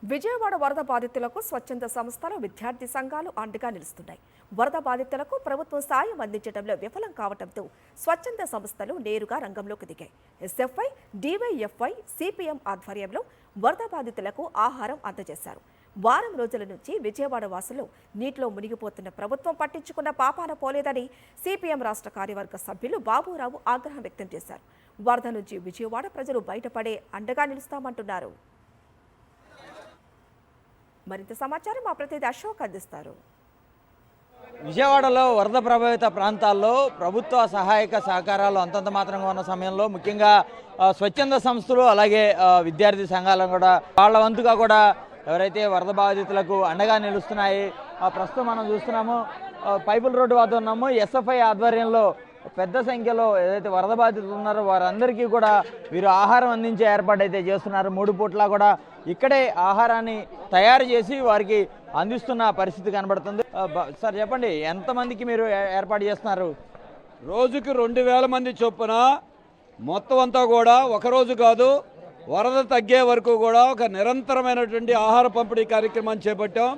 విజయవాడ వరద బాధితులకు స్వచ్ఛంద సంస్థలు విద్యార్థి సంఘాలు అండగా నిలుస్తున్నాయి. వరద బాధితులకు ప్రభుత్వం సాయం అందించడంలో విఫలం కావడంతో స్వచ్ఛంద సంస్థలు నేరుగా రంగంలోకి దిగాయి. ఎస్ఎఫ్ఐ, డివైఎఫ్ఐ, సిపిఎం ఆధ్వర్యంలో వరద బాధితులకు ఆహారం అందజేశారు. వారం రోజుల నుంచి విజయవాడ వాసులు నీటిలో మునిగిపోతున్న ప్రభుత్వం పట్టించుకున్న పాపాన పోలేదని సిపిఎం రాష్ట్ర కార్యవర్గ సభ్యులు బాబురావు ఆగ్రహం వ్యక్తం చేశారు. వరద నుంచి విజయవాడ ప్రజలు బయటపడే అండగా నిలుస్తామంటున్నారు. మరింత సమాచారం మా ప్రతినిధి అశోక్ అందిస్తారు. విజయవాడలో వరద ప్రభావిత ప్రాంతాల్లో ప్రభుత్వ సహాయక సహకారాలు అంతంత మాత్రంగా ఉన్న సమయంలో ముఖ్యంగా స్వచ్ఛంద సంస్థలు అలాగే విద్యార్థి సంఘాలను కూడా వాళ్ళ వంతుగా కూడా ఎవరైతే వరద బాధితులకు అండగా నిలుస్తున్నాయి. ప్రస్తుతం మనం చూస్తున్నాము పైపుల్ రోడ్డు వద్ద ఉన్నాము. ఎస్ఎఫ్ఐ ఆధ్వర్యంలో పెద్ద సంఖ్యలో ఏదైతే వరద బాధితులు ఉన్నారో వారందరికీ కూడా వీరు ఆహారం అందించే ఏర్పాటు అయితే చేస్తున్నారు. 3 పూట్ల కూడా ఇక్కడే ఆహారాన్ని తయారు చేసి వారికి అందిస్తున్న పరిస్థితి కనబడుతుంది. సార్ చెప్పండి, ఎంతమందికి మీరు ఏర్పాటు చేస్తున్నారు? రోజుకి 2000 మంది చొప్పున మొత్తం అంతా కూడా ఒకరోజు కాదు, వరద తగ్గే వరకు కూడా ఒక నిరంతరమైనటువంటి ఆహార పంపిణీ కార్యక్రమాన్ని చేపట్టాం.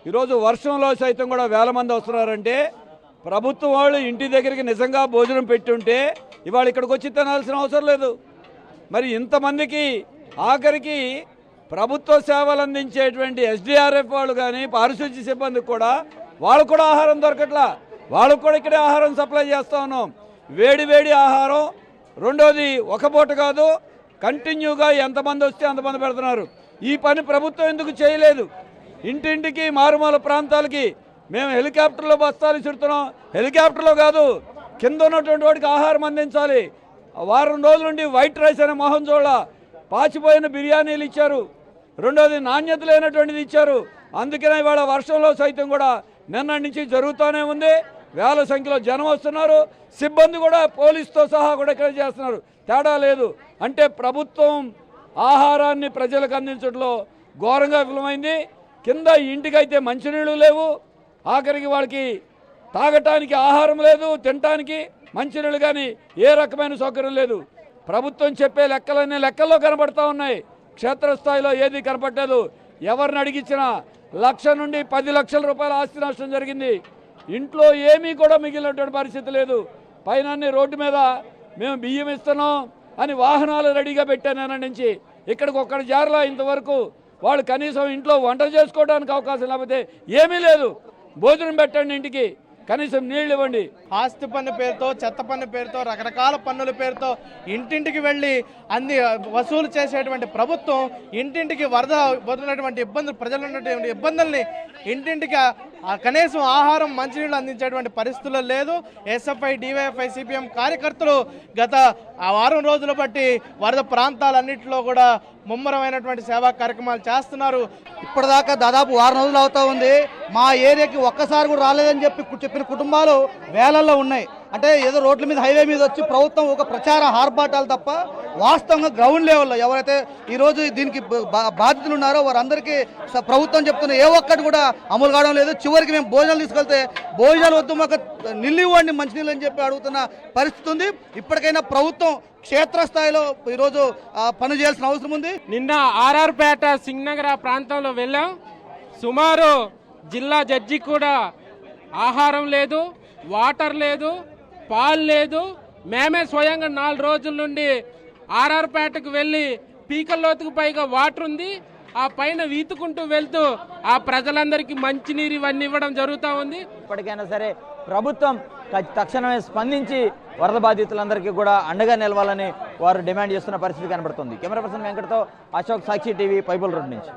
ఈరోజు వర్షంలో సైతం కూడా వేల మంది వస్తున్నారంటే ప్రభుత్వం వాళ్ళు ఇంటి దగ్గరికి నిజంగా భోజనం పెట్టుంటే ఇవాళ ఇక్కడికి వచ్చి తినాల్సిన అవసరం లేదు. మరి ఇంతమందికి ఆఖరికి ప్రభుత్వ సేవలు అందించేటువంటి ఎస్డిఆర్ఎఫ్ వాళ్ళు కానీ పారిశుద్ధ్య సిబ్బందికి కూడా వాళ్ళకు కూడా ఆహారం దొరకట్లా. వాళ్ళకు కూడా ఇక్కడే ఆహారం సప్లై చేస్తూ ఉన్నాం. వేడి వేడి ఆహారం. రెండోది ఒక పూట కాదు, కంటిన్యూగా ఎంతమంది వస్తే అంతమంది పెడుతున్నారు. ఈ పని ప్రభుత్వం ఎందుకు చేయలేదు? ఇంటింటికి మారుమూల ప్రాంతాలకి మేము హెలికాప్టర్లో బస్తాలు ఇస్తున్నాం. హెలికాప్టర్లో కాదు, కింద ఉన్నటువంటి వాడికి ఆహారం అందించాలి. వారం రోజుల నుండి వైట్ రైస్ అనే మొహం చూడ పాచిపోయిన బిర్యానీలు ఇచ్చారు. రెండోది నాణ్యత లేనటువంటిది ఇచ్చారు. అందుకనే ఇవాళ వర్షంలో సైతం కూడా నిన్న నుంచి జరుగుతూనే ఉంది. వేల సంఖ్యలో జనం వస్తున్నారు. సిబ్బంది కూడా పోలీసుతో సహా కూడా ఇక్కడ చేస్తున్నారు. తేడా లేదు. అంటే ప్రభుత్వం ఆహారాన్ని ప్రజలకు అందించడంలో ఘోరంగా విఫలమైంది. కింద ఇంటికైతే మంచినీళ్ళు లేవు, ఆఖరికి వాళ్ళకి తాగటానికి ఆహారం లేదు, తినటానికి మంచినీళ్ళు కానీ ఏ రకమైన సౌకర్యం లేదు. ప్రభుత్వం చెప్పే లెక్కలన్నీ లెక్కల్లో కనబడతా ఉన్నాయి. క్షేత్రస్థాయిలో ఏది కనపడలేదు. ఎవరిని అడిగించినా 1,00,000 నుండి 10 లక్షల రూపాయల ఆస్తి నష్టం జరిగింది. ఇంట్లో ఏమీ కూడా మిగిలినటువంటి పరిస్థితి లేదు. పైన రోడ్డు మీద మేము బియ్యం ఇస్తున్నాం అని వాహనాలు రెడీగా పెట్టాను నుంచి ఇక్కడికి ఒక్కడి జారలా ఇంతవరకు. వాళ్ళు కనీసం ఇంట్లో వంట చేసుకోవడానికి అవకాశం లేకపోతే ఏమీ లేదు. భోజనం పెట్టండి, ఇంటికి కనీసం నీళ్ళు ఇవ్వండి. ఆస్తి పన్ను పేరుతో, చెత్త పన్ను పేరుతో, రకరకాల పన్నుల పేరుతో ఇంటింటికి వెళ్ళి అన్ని వసూలు చేసేటువంటి ప్రభుత్వం ఇంటింటికి వరద వదిలినటువంటి ఇబ్బందులు, ప్రజలు ఉన్నటువంటి ఇబ్బందుల్ని ఇంటింటికి కనీసం ఆహారం, మంచినీళ్ళు అందించేటువంటి పరిస్థితుల్లో లేదు. ఎస్ఎఫ్ఐ, డివైఎఫ్ఐ, సిపిఎం కార్యకర్తలు గత వారం రోజులు బట్టి వరద ప్రాంతాలన్నింటిలో కూడా ముమ్మరమైనటువంటి సేవా కార్యక్రమాలు చేస్తున్నారు. ఇప్పటిదాకా దాదాపు వారం రోజులు అవుతా ఉంది. మా ఏరియాకి ఒక్కసారి కూడా రాలేదని చెప్పిన కుటుంబాలు వేలల్లో ఉన్నాయి. అంటే ఏదో రోడ్ల మీద, హైవే మీద వచ్చి ప్రభుత్వం ఒక ప్రచార ఆర్భాటాలు తప్ప వాస్తవంగా గ్రౌండ్ లెవెల్లో ఎవరైతే ఈరోజు దీనికి బాధితులు ఉన్నారో వారందరికీ ప్రభుత్వం చెప్తున్న ఏ ఒక్కటి కూడా అమలు కావడం లేదు. చివరికి మేము భోజనాలు తీసుకెళ్తే భోజనాలు వద్దు, మాకు నీళ్ళు ఇవ్వండి, మంచినీళ్ళు అని చెప్పి అడుగుతున్న పరిస్థితి ఉంది. ఇప్పటికైనా ప్రభుత్వం క్షేత్రస్థాయిలో ఈరోజు పని చేయాల్సిన అవసరం ఉంది. నిన్న ఆర్ఆర్పేట, సింగనగర్ ప్రాంతంలో వెళ్ళాం. సుమారు జిల్లా జడ్జి కూడా ఆహారం లేదు, వాటర్ లేదు, పాలు లేదు. మేమే స్వయంగా 4 రోజుల నుండి ఆర్ఆర్పేటకు వెళ్ళి పీకల్లోతుకు పైగా వాటర్ ఉంది, ఆ పైన వీతుకుంటూ వెళ్తూ ఆ ప్రజలందరికీ మంచినీరు ఇవన్నీ ఇవ్వడం జరుగుతూ ఉంది. ఇప్పటికైనా సరే ప్రభుత్వం తక్షణమే స్పందించి వరద బాధితులందరికీ కూడా అండగా నిలవాలని వారు డిమాండ్ చేస్తున్న పరిస్థితి కనబడుతుంది. కెమెరా పర్సన్ వెంకటతో అశోక్, సాక్షి టీవీ, పైపుల్ రోడ్ నుంచి.